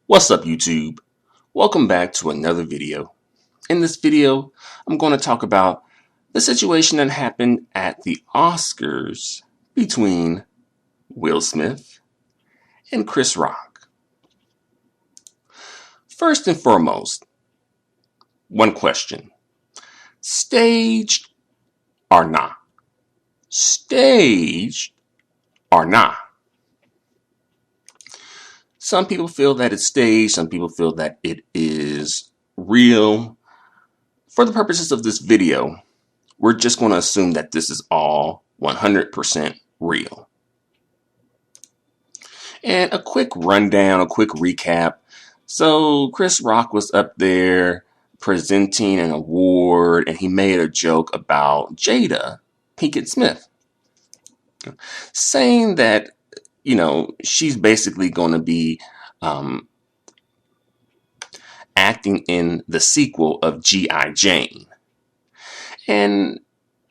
What's up, YouTube? Welcome back to another video. In this video, I'm going to talk about the situation that happened at the Oscars between Will Smith and Chris Rock. First and foremost, one question. Staged or not? Staged or not? Some people feel that it's staged. Some people feel that it is real. For the purposes of this video, we're just going to assume that this is all 100% real. And a quick rundown, a quick recap. So Chris Rock was up there presenting an award, and he made a joke about Jada, Pinkett Smith, saying that, she's basically going to be acting in the sequel of G.I. Jane. And,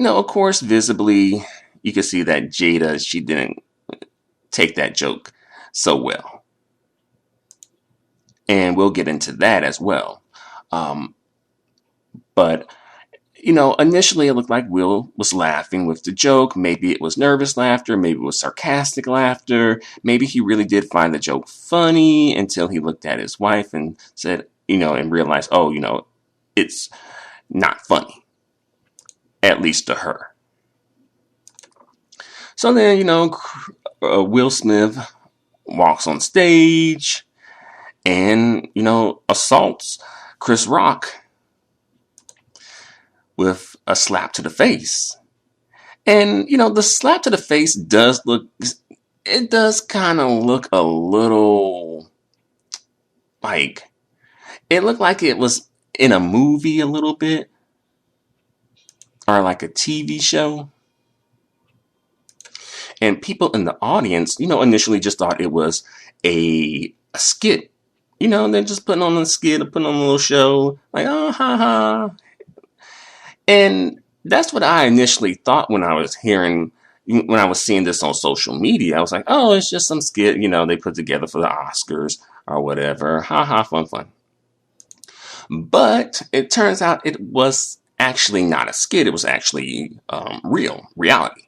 of course, visibly, you can see that Jada, she didn't take that joke so well. And we'll get into that as well. But initially it looked like Will was laughing with the joke. Maybe it was nervous laughter. Maybe it was sarcastic laughter. Maybe he really did find the joke funny until he looked at his wife and said, and realized, it's not funny. At least to her. So then, Will Smith walks on stage and, assaults Chris Rock with a slap to the face. And, the slap to the face does kind of look a little like, it looked like it was in a movie a little bit, or like a TV show. And people in the audience, initially just thought it was a skit. They're just putting on a skit, putting on a little show, like, oh, ha, ha. And that's what I initially thought when I was seeing this on social media. I was like, oh, it's just some skit, they put together for the Oscars or whatever. Ha ha, fun. But it turns out it was actually not a skit. It was actually reality.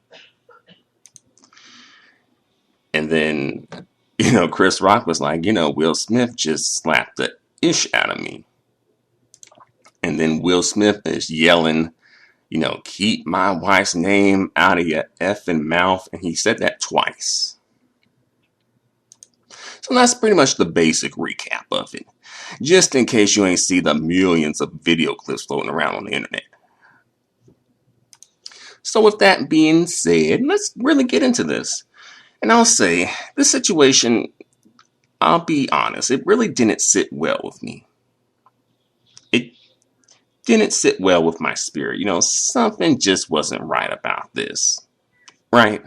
And then, Chris Rock was like, Will Smith just slapped the ish out of me. And then Will Smith is yelling, keep my wife's name out of your effing mouth. And he said that twice. So that's pretty much the basic recap of it. Just in case you ain't see the millions of video clips floating around on the internet. So with that being said, let's really get into this. And I'll say, this situation, I'll be honest, it really didn't sit well with me. It didn't sit well with my spirit. Something just wasn't right about this. Right?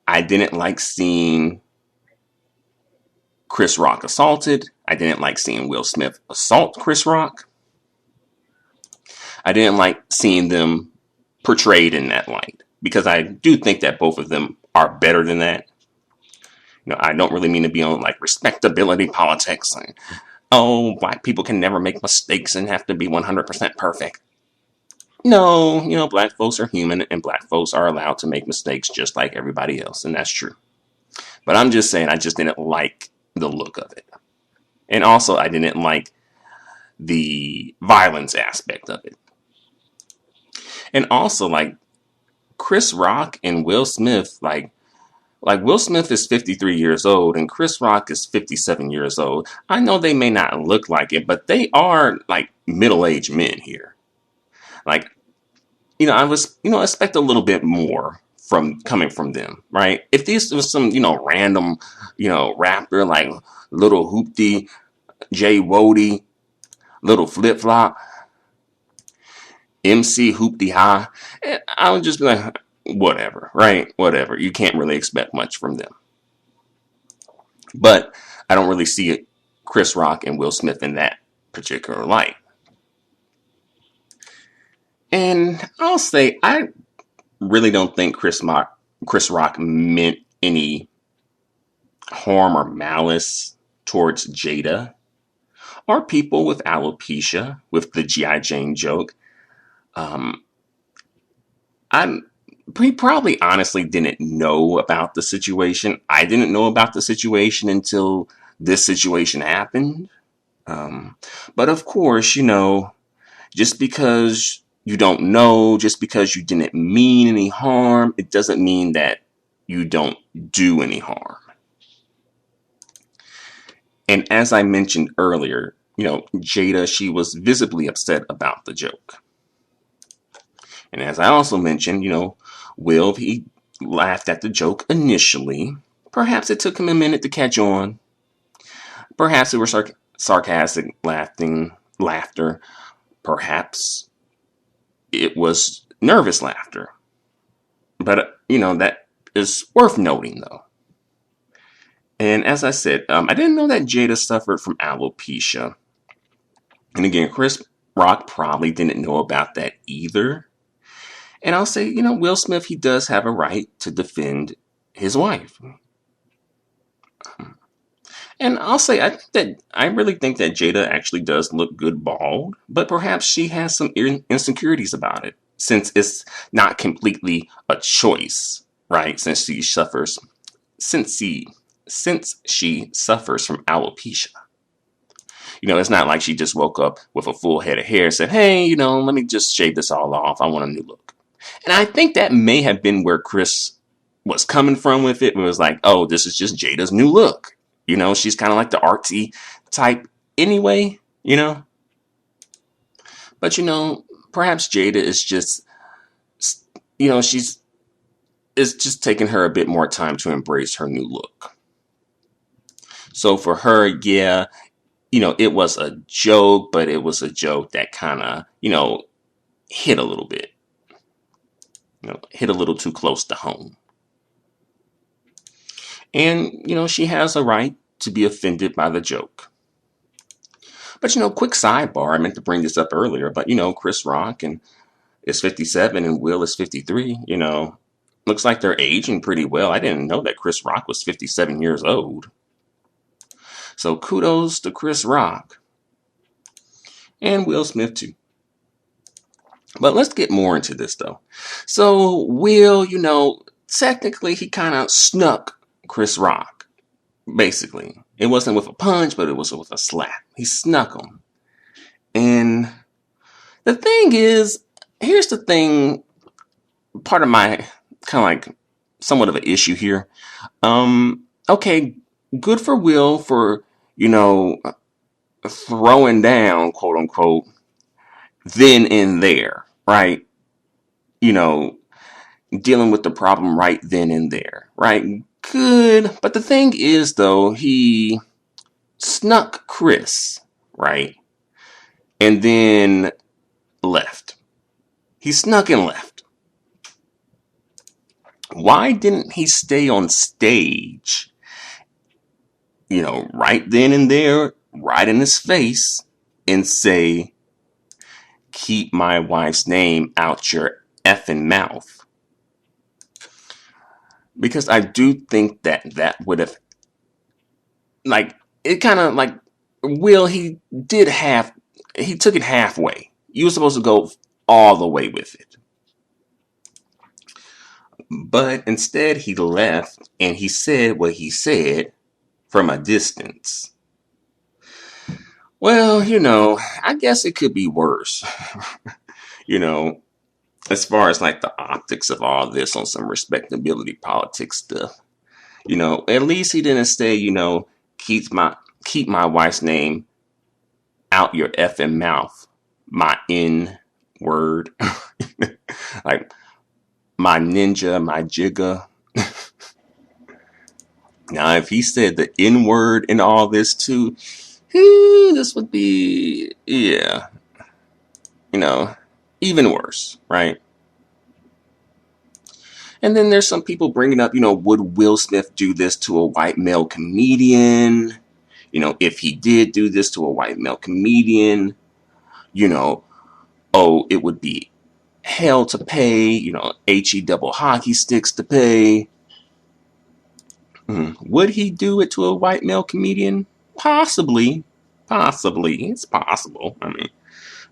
I didn't like seeing Chris Rock assaulted. I didn't like seeing Will Smith assault Chris Rock. I didn't like seeing them portrayed in that light, because I do think that both of them are better than that. I don't really mean to be on like respectability politics. And, black people can never make mistakes and have to be 100% perfect. No, black folks are human, and black folks are allowed to make mistakes just like everybody else, and that's true. But I'm just saying, I just didn't like the look of it. And also, I didn't like the violence aspect of it. And also, like, Chris Rock and Will Smith, like Will Smith is 53 years old and Chris Rock is 57 years old. I know they may not look like it, but they are like middle-aged men here. Like, I was, expect a little bit more coming from them, right? If this was some, random, rapper like Little Hoopty, Jay Wody, Little Flip Flop, MC Hoopty High, I would just be like, whatever, right? Whatever. You can't really expect much from them. But I don't really see it, Chris Rock and Will Smith in that particular light. And I'll say, I really don't think Chris Rock meant any harm or malice towards Jada or people with alopecia with the G.I. Jane joke. Um, I'm he probably honestly didn't know about the situation. I didn't know about the situation until this situation happened. Um, but of course, just because you don't know, just because you didn't mean any harm, it doesn't mean that you don't do any harm. And as I mentioned earlier, Jada, she was visibly upset about the joke. And as I also mentioned, Will, he laughed at the joke initially. Perhaps it took him a minute to catch on. Perhaps it was sarcastic laughter. Perhaps it was nervous laughter. But, that is worth noting, though. And as I said, I didn't know that Jada suffered from alopecia. And again, Chris Rock probably didn't know about that either. And I'll say, Will Smith, he does have a right to defend his wife. And I'll say, I really think that Jada actually does look good bald, but perhaps she has some insecurities about it, since it's not completely a choice, right? Since she suffers from alopecia. It's not like she just woke up with a full head of hair and said, hey, let me just shave this all off. I want a new look. And I think that may have been where Chris was coming from with it. It was like, oh, this is just Jada's new look. She's kind of like the artsy type anyway, But, perhaps Jada is just, it's just taking her a bit more time to embrace her new look. So for her, yeah, it was a joke, but it was a joke that kind of, hit a little bit. Hit a little too close to home. And, she has a right to be offended by the joke. But, quick sidebar, I meant to bring this up earlier, but, Chris Rock is 57 and Will is 53, looks like they're aging pretty well. I didn't know that Chris Rock was 57 years old. So kudos to Chris Rock. And Will Smith too. But let's get more into this though. So Will, technically he kind of snuck Chris Rock. Basically. It wasn't with a punch, but it was with a slap. He snuck him. And the thing is, here's the thing, part of my kind of like somewhat of an issue here. Okay, good for Will for, throwing down, quote unquote, then and there, right? Dealing with the problem right then and there, right? Good. But the thing is, though, he snuck Chris, right? And then left. He snuck and left. Why didn't he stay on stage, right then and there, right in his face, and say, keep my wife's name out your effing mouth? Because I do think that would have, like, it kind of like, Will, he took it halfway. You were supposed to go all the way with it. But instead he left and he said what he said from a distance. Well, I guess it could be worse. As far as like the optics of all this on some respectability politics stuff. At least he didn't say, keep my wife's name out your effing mouth. My N word. Like my ninja, my jigga. Now, if he said the N word in all this too, this would be, yeah, even worse, right? And then there's some people bringing up, would Will Smith do this to a white male comedian? If he did do this to a white male comedian, oh, it would be hell to pay, HE double hockey sticks to pay. Would he do it to a white male comedian? Possibly. Possibly. It's possible. I mean,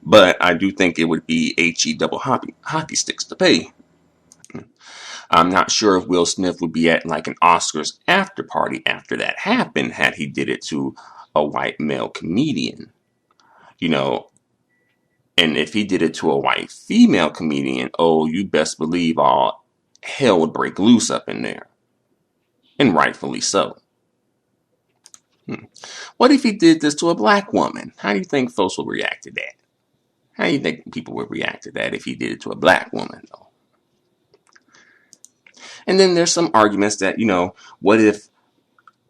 but I do think it would be HE double hockey sticks to pay. I'm not sure if Will Smith would be at like an Oscars after party after that happened had he did it to a white male comedian. You know, and if he did it to a white female comedian, oh, you best believe all hell would break loose up in there. And rightfully so. What if he did this to a black woman? How do you think folks will react to that? How do you think people would react to that if he did it to a black woman, though? And then there's some arguments that, what if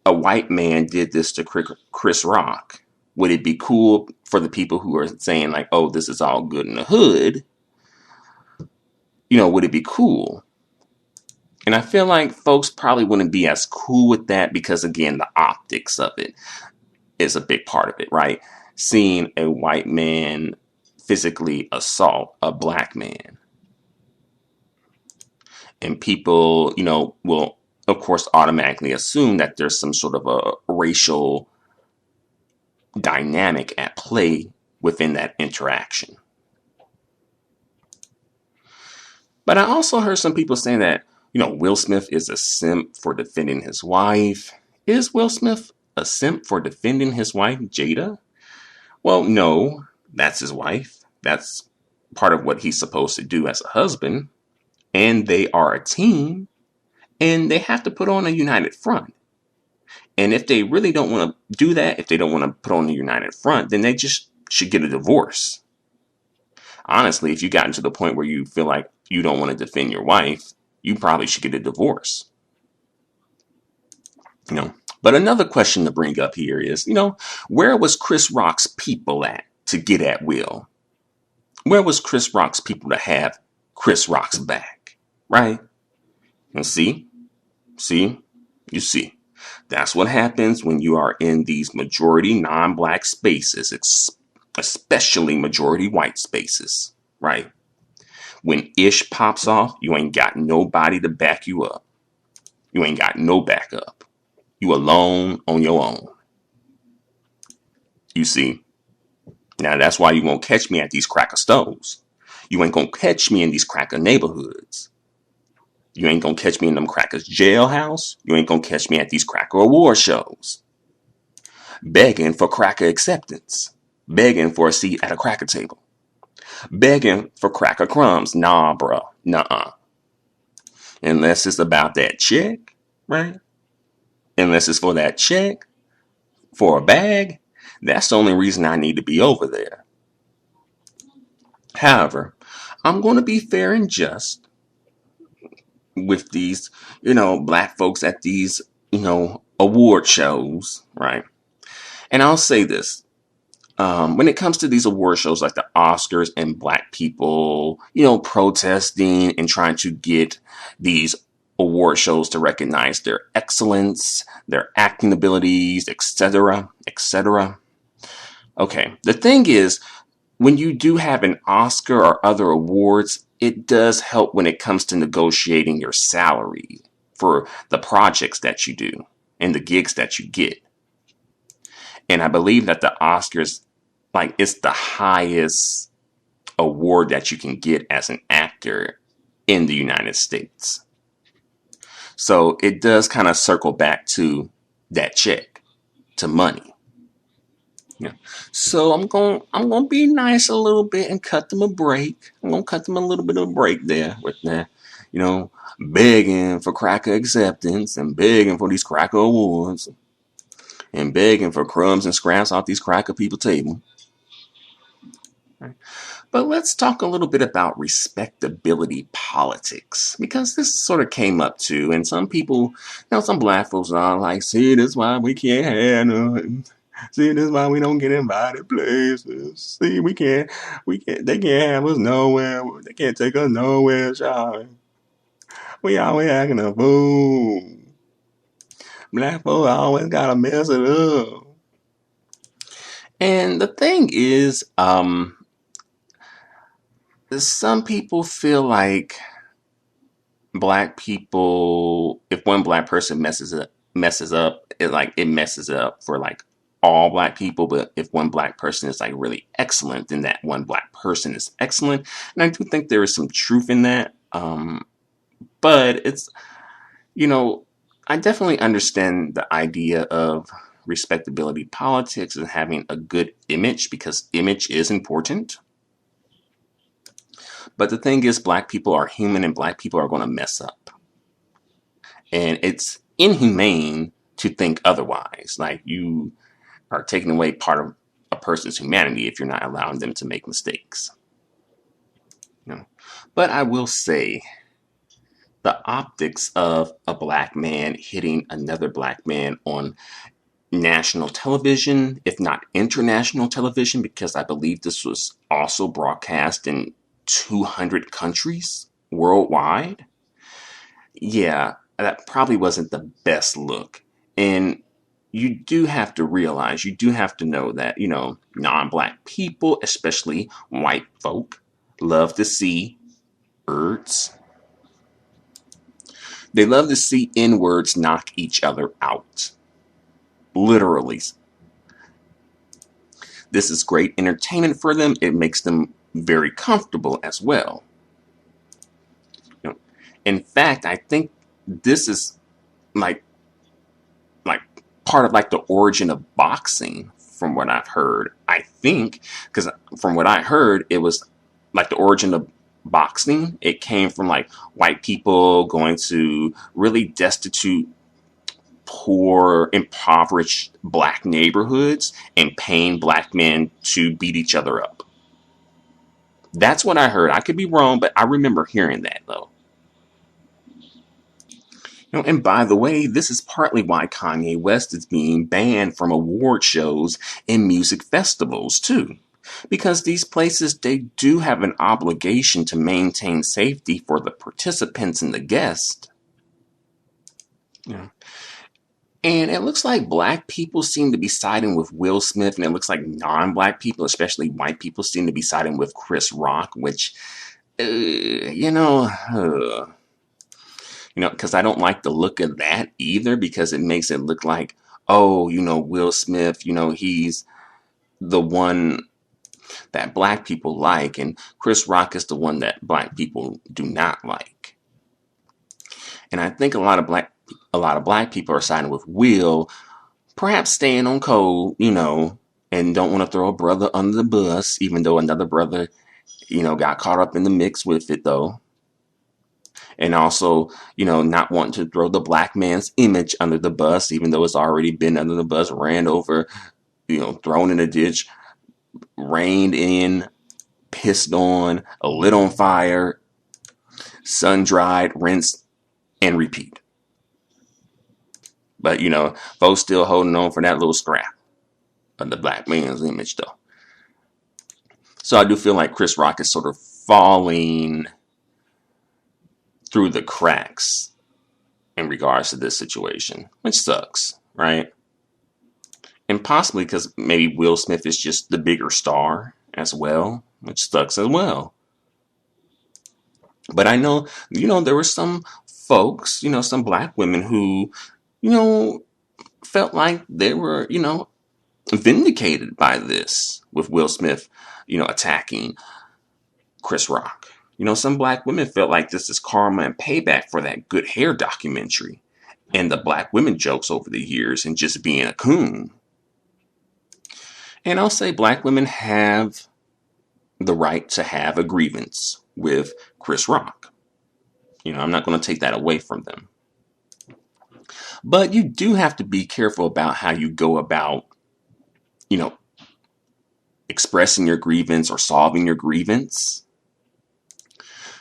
a white man did this to Chris Rock? Would it be cool for the people who are saying like, oh, this is all good in the hood? Would it be cool? And I feel like folks probably wouldn't be as cool with that because, again, the optics of it is a big part of it, right? Seeing a white man physically assault a black man. And people, will, of course, automatically assume that there's some sort of a racial dynamic at play within that interaction. But I also heard some people saying that, Will Smith is a simp for defending his wife. Is Will Smith a simp for defending his wife, Jada? Well, no, that's his wife. That's part of what he's supposed to do as a husband. And they are a team. And they have to put on a united front. And if they really don't want to do that, if they don't want to put on a united front, then they just should get a divorce. Honestly, if you gotten to the point where you feel like you don't want to defend your wife, you probably should get a divorce. But another question to bring up here is, where was Chris Rock's people at to get at Will? Where was Chris Rock's people to have Chris Rock's back? Right? And you see. That's what happens when you are in these majority non-black spaces, especially majority white spaces, right? When ish pops off, you ain't got nobody to back you up. You ain't got no backup. You alone on your own. You see? Now that's why you won't catch me at these cracker stores. You ain't gonna catch me in these cracker neighborhoods. You ain't gonna catch me in them crackers jailhouse. You ain't gonna catch me at these cracker award shows. Begging for cracker acceptance. Begging for a seat at a cracker table. Begging for cracker crumbs. Nah, bruh. Nuh-uh. Unless it's about that check, right? Unless it's for that check, for a bag, that's the only reason I need to be over there. However, I'm going to be fair and just with these, black folks at these, award shows, right? And I'll say this. When it comes to these award shows like the Oscars and black people, protesting and trying to get these award shows to recognize their excellence, their acting abilities, etc., etc. Okay, the thing is, when you do have an Oscar or other awards, it does help when it comes to negotiating your salary for the projects that you do and the gigs that you get. And I believe that the Oscars, it's the highest award that you can get as an actor in the United States. So it does kind of circle back to that check, to money. Yeah. So I'm gonna be nice a little bit and cut them a break. I'm gonna cut them a little bit of a break there with that, begging for cracker acceptance and begging for these cracker awards and begging for crumbs and scraps off these cracker people table. Right. But let's talk a little bit about respectability politics, because this sort of came up too, and some people, some black folks are like, see, this is why we can't have nothing. See, this is why we don't get invited places. See, they can't have us nowhere. They can't take us nowhere, child. We always acting a fool. Black folks always gotta mess it up. And the thing is, some people feel like black people, if one black person messes messes up, it messes up for like all black people. But if one black person is like really excellent, then that one black person is excellent. And I do think there is some truth in that. But it's, you know, I definitely understand the idea of respectability politics and having a good image, because image is important. But the thing is, black people are human and black people are going to mess up. And it's inhumane to think otherwise. Like, you are taking away part of a person's humanity if you're not allowing them to make mistakes. You know? But I will say, the optics of a black man hitting another black man on national television, if not international television, because I believe this was also broadcast in 200 countries worldwide. Yeah, that probably wasn't the best look. And you do have to realize, you do have to know that, non-black people, especially white folk, love to see words. They love to see N-words knock each other out. Literally. This is great entertainment for them. It makes them very comfortable as well. In fact, I think this is like part of like the origin of boxing, from what I've heard. I think, because from what I heard, it was like the origin of boxing. It came from like white people going to really destitute, poor, impoverished black neighborhoods and paying black men to beat each other up. That's what I heard. I could be wrong, but I remember hearing that though. And by the way, this is partly why Kanye West is being banned from award shows and music festivals too. Because these places, they do have an obligation to maintain safety for the participants and the guests. Yeah. And it looks like black people seem to be siding with Will Smith, and it looks like non-black people, especially white people, seem to be siding with Chris Rock, which, because I don't like the look of that either, because it makes it look like, oh, Will Smith, he's the one that black people like, and Chris Rock is the one that black people do not like. And I think a lot of black people are siding with Will, perhaps staying on code, and don't want to throw a brother under the bus, even though another brother, got caught up in the mix with it though. And also, not wanting to throw the black man's image under the bus, even though it's already been under the bus, ran over, thrown in a ditch, rained in, pissed on, lit on fire, sun dried, rinsed, and repeat. But, folks still holding on for that little scrap of the black man's image, though. So I do feel like Chris Rock is sort of falling through the cracks in regards to this situation, which sucks, right? And possibly because maybe Will Smith is just the bigger star as well, which sucks as well. But I know, there were some folks, some black women who, felt like they were, vindicated by this with Will Smith, attacking Chris Rock. Some black women felt like this is karma and payback for that Good Hair documentary and the black women jokes over the years and just being a coon. And I'll say black women have the right to have a grievance with Chris Rock. I'm not going to take that away from them. But you do have to be careful about how you go about, expressing your grievance or solving your grievance.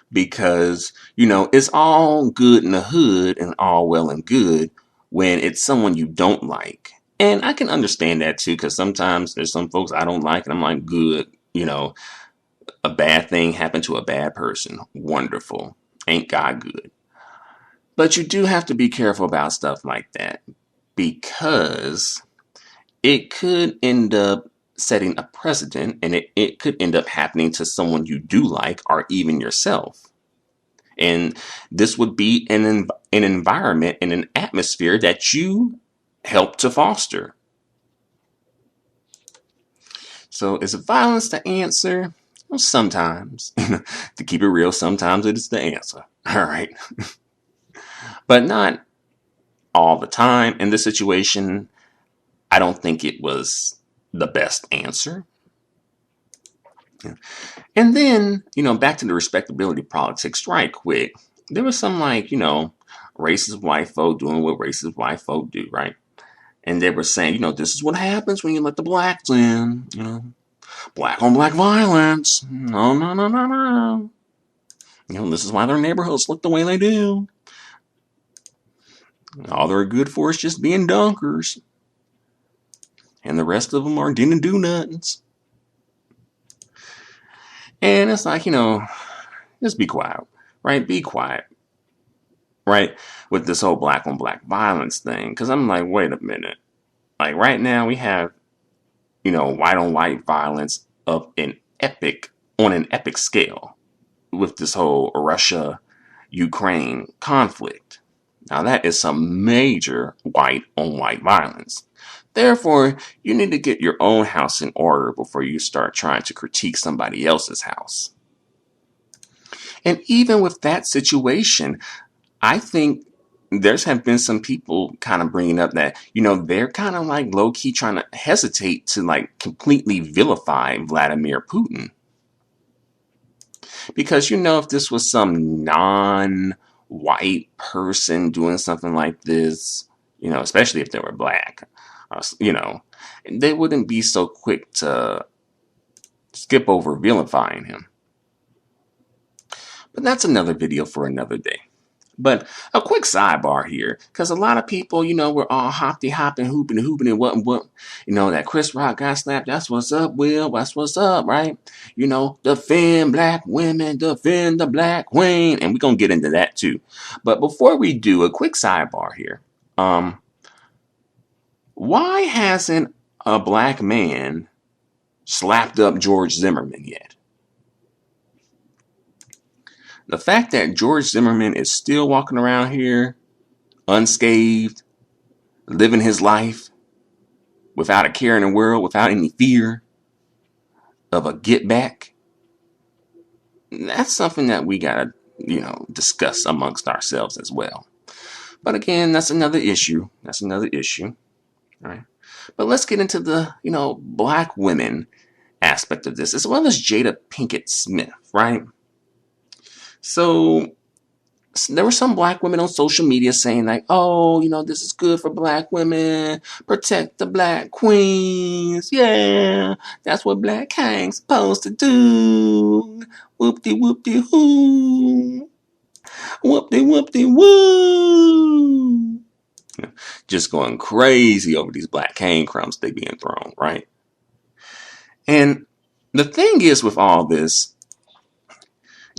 Because, it's all good in the hood and all well and good when it's someone you don't like. And I can understand that too, because sometimes there's some folks I don't like and I'm like, good, a bad thing happened to a bad person. Wonderful. Ain't God good? But you do have to be careful about stuff like that, because it could end up setting a precedent, and it could end up happening to someone you do like or even yourself. And this would be an environment and an atmosphere that you help to foster. So is violence the answer? Well, sometimes. To keep it real, sometimes it is the answer. All right. But not all the time. In this situation, I don't think it was the best answer. And then, back to the respectability politics right quick. There was some racist white folk doing what racist white folk do, right? And they were saying, this is what happens when you let the blacks in, black on black violence. No, no, no, no, no. This is why their neighborhoods look the way they do. All they're good for is just being dunkers. And the rest of them are didn't do nothings. And it's like, just be quiet, right? Be quiet, right? With this whole black on black violence thing. Because I'm like, wait a minute. Like right now we have, white on white violence on an epic scale with this whole Russia-Ukraine conflict. Now that is some major white on white violence. Therefore, you need to get your own house in order before you start trying to critique somebody else's house. And even with that situation, I think there's have been some people kind of bringing up that, they're kind of like low-key trying to hesitate to like completely vilify Vladimir Putin. Because, if this was some non-white person doing something like this, especially if they were black, they wouldn't be so quick to skip over vilifying him. But that's another video for another day. But a quick sidebar here, because a lot of people, we're all hopping, hooping, and what. That Chris Rock got slapped. That's what's up, Will. That's what's up, right? Defend black women, defend the black queen. And we're going to get into that too. But before we do, a quick sidebar here. Why hasn't a black man slapped up George Zimmerman yet? The fact that George Zimmerman is still walking around here unscathed, living his life without a care in the world, without any fear of a get back, that's something that we gotta, discuss amongst ourselves as well. But again, that's another issue. All right. But let's get into the, black women aspect of this, as well as Jada Pinkett Smith, right? So there were some black women on social media saying like, oh, this is good for black women. Protect the black queens. Yeah, that's what black king's supposed to do. Whoop-de-whoop-de-whoo. Whoop-de-whoop-de-woo. Just going crazy over these black cane crumbs they being thrown, right? And the thing is with all this,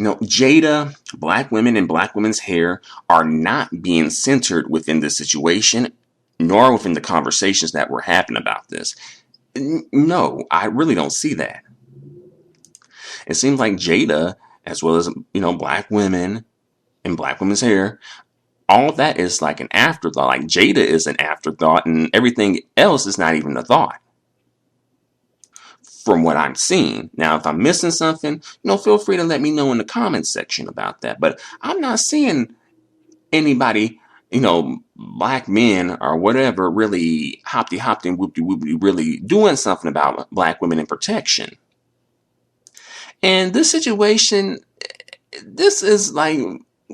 Jada, black women and black women's hair are not being centered within this situation, nor within the conversations that were happening about this. No, I really don't see that. It seems like Jada, as well as, black women and black women's hair, all of that is like an afterthought. Like Jada is an afterthought and everything else is not even a thought. From what I'm seeing. Now, if I'm missing something, feel free to let me know in the comments section about that. But I'm not seeing anybody, black men or whatever, really hopped and whoopty really doing something about black women in protection. And this situation, this is like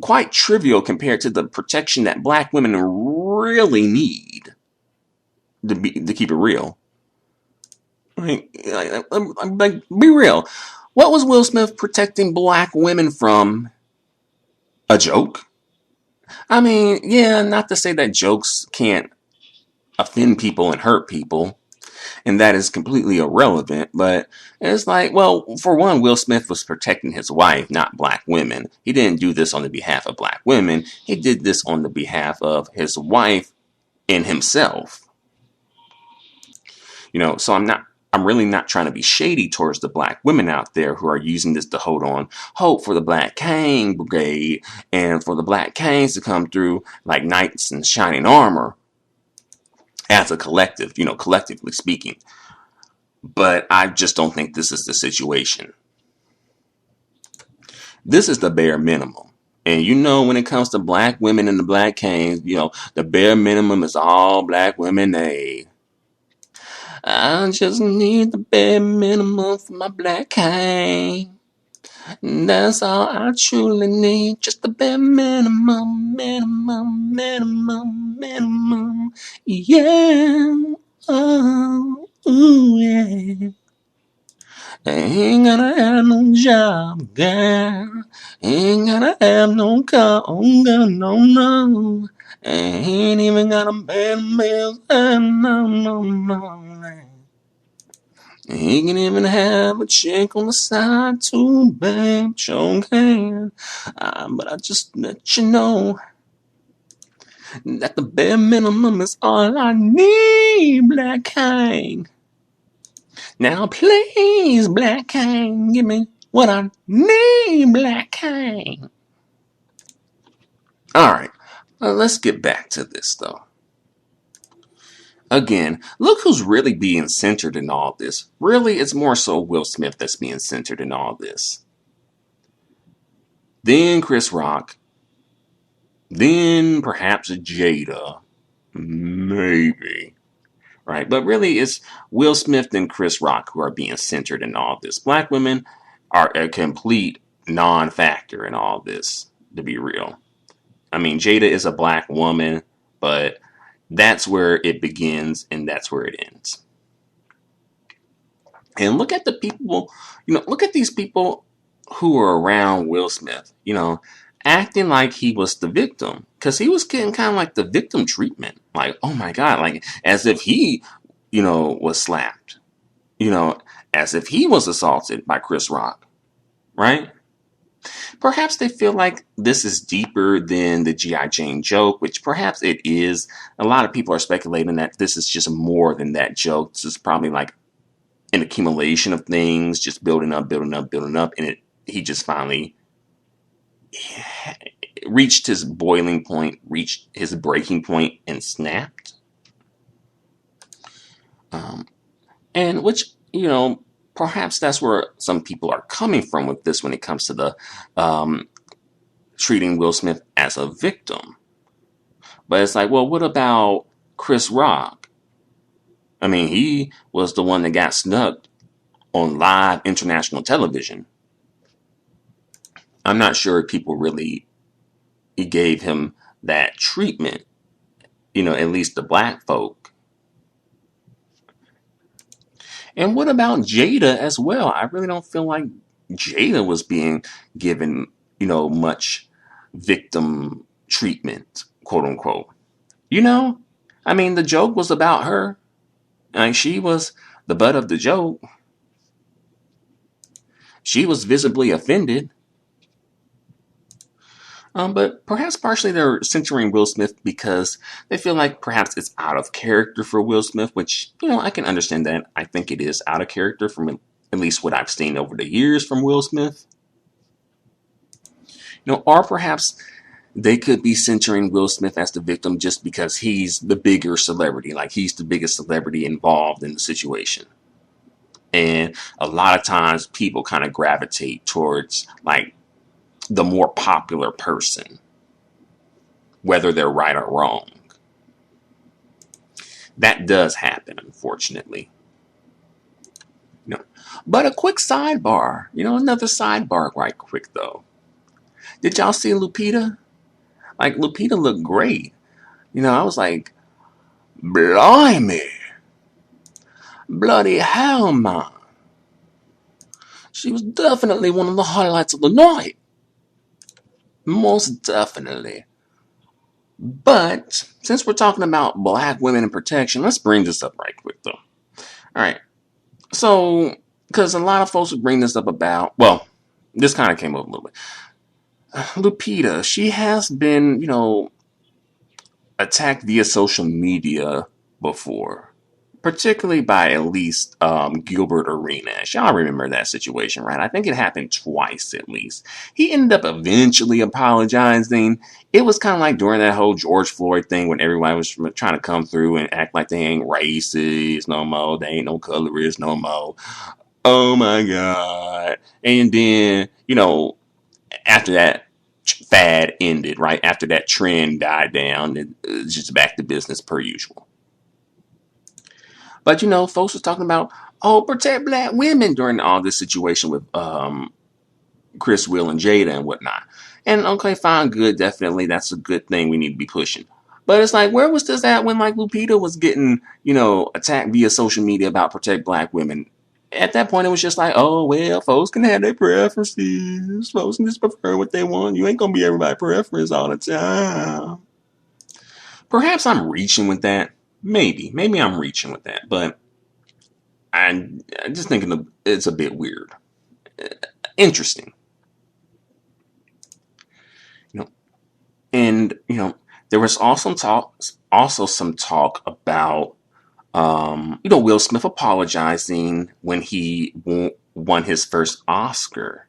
quite trivial compared to the protection that black women really need to keep it real. Like, be real. What was Will Smith protecting black women from? A joke? I mean, yeah, not to say that jokes can't offend people and hurt people, and that is completely irrelevant, but it's like, well, for one, Will Smith was protecting his wife, not black women. He didn't do this on the behalf of black women. He did this on the behalf of his wife and himself. So I'm really not trying to be shady towards the black women out there who are using this to hold on hope for the Black Cane Brigade and for the Black Canes to come through like knights in shining armor as a collective, collectively speaking. But I just don't think this is the situation. This is the bare minimum. And when it comes to black women and the Black Canes, the bare minimum is all black women need. I just need the bare minimum for my Black Cane. That's all I truly need. Just the bare minimum, minimum, minimum, minimum. Yeah. Oh, ooh, yeah. Ain't gotta have no job, girl. Ain't gotta have no car, oh girl, no, no. Ain't even gotta pay the bills, no, no, no. Ain't can even have a chick on the side too, babe, sure can. But I just let you know that the bare minimum is all I need, Black King. Now please, Black King, give me what I need, Black King. Alright, let's get back to this though. Again, look who's really being centered in all this. Really, it's more so Will Smith that's being centered in all this. Then Chris Rock. Then perhaps Jada. Maybe. Right? But really, it's Will Smith and Chris Rock who are being centered in all this. Black women are a complete non-factor in all this, to be real. I mean, Jada is a black woman, but that's where it begins and that's where it ends. And look at the people, look at these people who are around Will Smith, acting like he was the victim. Because he was getting kind of like the victim treatment. Like, oh my God, like as if he, was slapped. As if he was assaulted by Chris Rock. Right? Perhaps they feel like this is deeper than the G.I. Jane joke, which perhaps it is. A lot of people are speculating that this is just more than that joke. This is probably like an accumulation of things, just building up, and he just finally reached his boiling point, reached his breaking point, and snapped. And which, perhaps that's where some people are coming from with this when it comes to the treating Will Smith as a victim. But it's like, well, what about Chris Rock? I mean, he was the one that got snubbed on live international television. I'm not sure if people really gave him that treatment, at least the black folk. And what about Jada as well? I really don't feel like Jada was being given, much victim treatment, quote unquote. I mean, the joke was about her. Like, she was the butt of the joke. She was visibly offended. But perhaps partially they're centering Will Smith because they feel like perhaps it's out of character for Will Smith, which, I can understand that. I think it is out of character from at least what I've seen over the years from Will Smith. Or perhaps they could be centering Will Smith as the victim just because he's the bigger celebrity, like he's the biggest celebrity involved in the situation. And a lot of times people kind of gravitate towards like the more popular person, whether they're right or wrong. That does happen, unfortunately. But a quick sidebar, another sidebar right quick though. Did y'all see Lupita? Like, Lupita looked great. I was like, blimey. Bloody hell, man. She was definitely one of the highlights of the night. Most definitely. But since we're talking about black women and protection, let's bring this up right quick, though. All right. So, because a lot of folks would bring this up about, well, this kind of came up a little bit. Lupita, she has been, attacked via social media before. particularly by at least Gilbert Arenas. Y'all remember that situation, right? I think it happened twice at least. He ended up eventually apologizing. It was kind of like during that whole George Floyd thing when everybody was trying to come through and act like they ain't racist no more. They ain't no colorist no more. Oh my God. And then, after that fad ended, right? After that trend died down, it's just back to business per usual. But folks was talking about, oh, protect black women during all this situation with Chris Will and Jada and whatnot. And okay, fine, good, definitely, that's a good thing we need to be pushing. But it's like, where was this at when like Lupita was getting, attacked via social media about protect black women? At that point, it was just like, oh well, folks can have their preferences. Folks can just prefer what they want. You ain't gonna be everybody's preference all the time. Perhaps I'm reaching with that. Maybe I'm reaching with that, but I'm just thinking it's a bit weird. Interesting. You know, and there was also some talk about Will Smith apologizing when he won his first Oscar,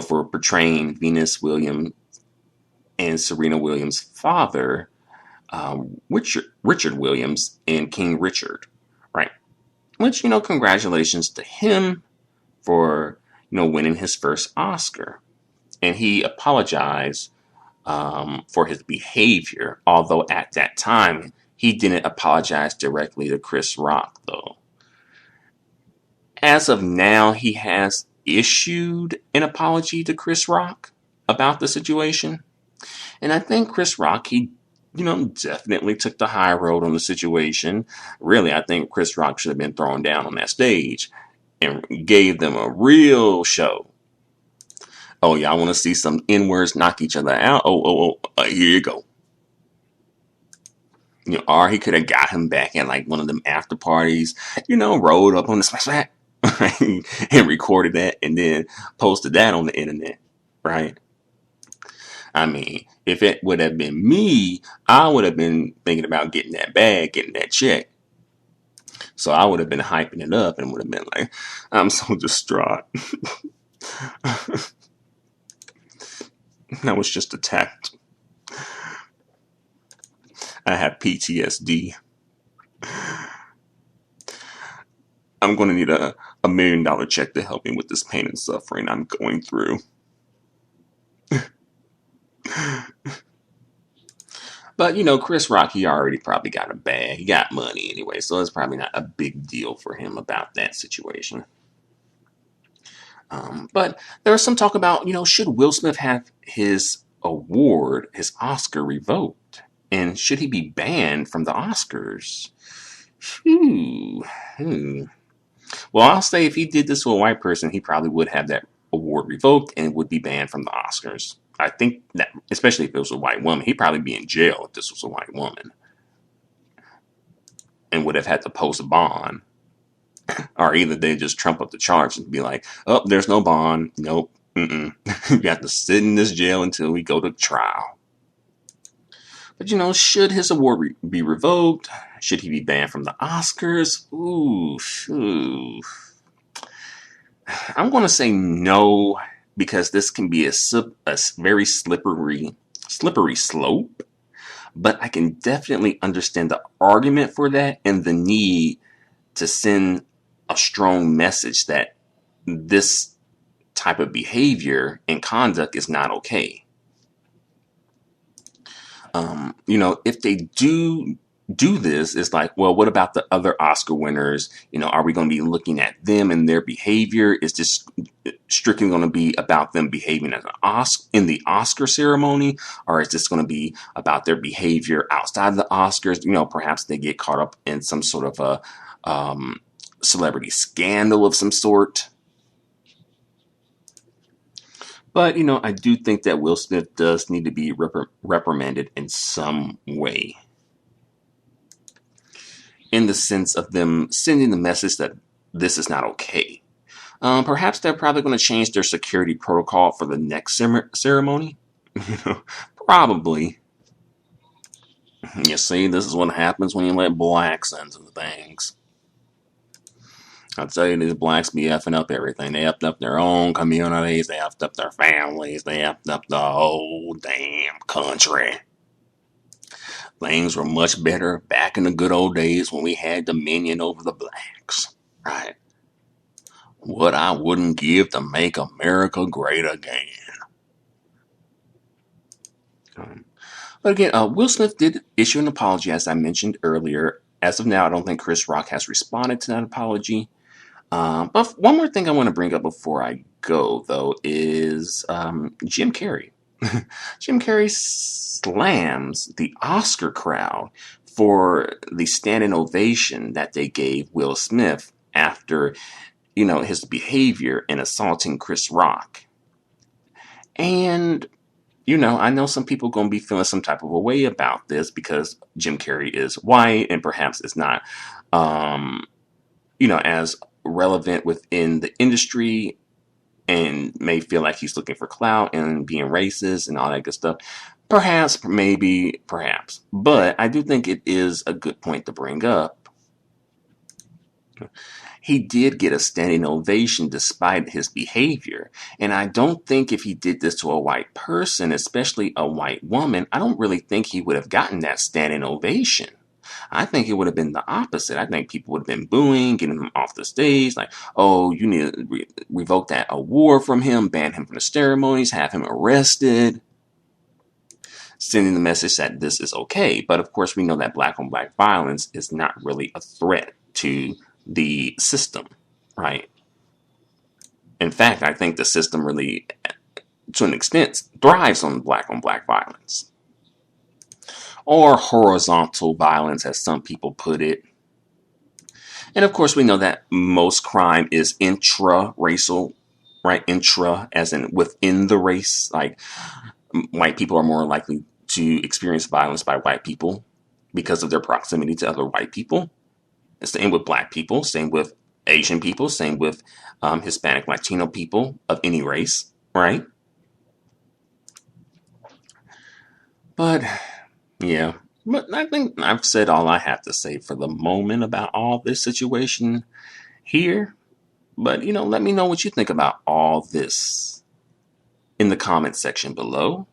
for portraying Venus Williams and Serena Williams' father, Richard Williams in King Richard, right? Which, congratulations to him for, winning his first Oscar. And he apologized for his behavior, although at that time he didn't apologize directly to Chris Rock, though. As of now, he has issued an apology to Chris Rock about the situation. And I think Chris Rock, he definitely took the high road on the situation. Really, I think Chris Rock should have been thrown down on that stage and gave them a real show. Oh, y'all want to see some N-words knock each other out? Here you go. Or he could have got him back at like one of them after parties, rolled up on the smack and recorded that and then posted that on the internet, right? I mean, if it would have been me, I would have been thinking about getting that bag, getting that check. So I would have been hyping it up and would have been like, I'm so distraught. I was just attacked. I have PTSD. I'm going to need a $1 million check to help me with this pain and suffering I'm going through. But, Chris Rock, he already probably got a bag. He got money anyway, so it's probably not a big deal for him about that situation. But there was some talk about, should Will Smith have his award, his Oscar, revoked? And should he be banned from the Oscars? Well, I'll say if he did this to a white person, he probably would have that award revoked and would be banned from the Oscars. I think that, especially if it was a white woman, he'd probably be in jail if this was a white woman. And would have had to post a bond. Or either they just trump up the charge and be like, oh, there's no bond. Nope. You have to sit in this jail until we go to trial. But, should his award be revoked? Should he be banned from the Oscars? Ooh. I'm going to say no, because this can be a very slippery slope. But I can definitely understand the argument for that and the need to send a strong message that this type of behavior and conduct is not okay. If they do this, it's like, well, what about the other Oscar winners? Are we going to be looking at them and their behavior? Is this strictly going to be about them behaving in the Oscar ceremony? Or is this going to be about their behavior outside of the Oscars? Perhaps they get caught up in some sort of a celebrity scandal of some sort. But, I do think that Will Smith does need to be reprimanded in some way. In the sense of them sending the message that this is not okay. Perhaps they're probably going to change their security protocol for the next ceremony. Probably. You see, this is what happens when you let blacks into things. I'll tell you, these blacks be effing up everything. They effed up their own communities. They effed up their families. They effed up the whole damn country. Things were much better back in the good old days when we had dominion over the blacks. Right? What I wouldn't give to make America great again. But again, Will Smith did issue an apology, as I mentioned earlier. As of now, I don't think Chris Rock has responded to that apology. But one more thing I want to bring up before I go, though, is Jim Carrey. Jim Carrey slams the Oscar crowd for the standing ovation that they gave Will Smith after, his behavior in assaulting Chris Rock. And, I know some people are going to be feeling some type of a way about this because Jim Carrey is white and perhaps is not, as relevant within the industry and may feel like he's looking for clout and being racist and all that good stuff. Perhaps, maybe, perhaps. But I do think it is a good point to bring up. He did get a standing ovation despite his behavior. And I don't think if he did this to a white person, especially a white woman, I don't really think he would have gotten that standing ovation. I think it would have been the opposite. I think people would have been booing, getting him off the stage, like, oh, you need to revoke that award from him, ban him from the ceremonies, have him arrested, sending the message that this is okay. But of course, we know that black on black violence is not really a threat to the system, right? In fact, I think the system really, to an extent, thrives on black violence. Or horizontal violence, as some people put it. And of course, we know that most crime is intra-racial, right? Intra, as in within the race. Like, white people are more likely to experience violence by white people because of their proximity to other white people. Same with black people, same with Asian people, same with Hispanic, Latino people of any race, right? But, yeah. But I think I've said all I have to say for the moment about all this situation here. But, let me know what you think about all this in the comments section below.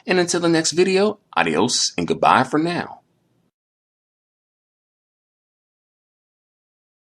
And until the next video, adios and goodbye for now.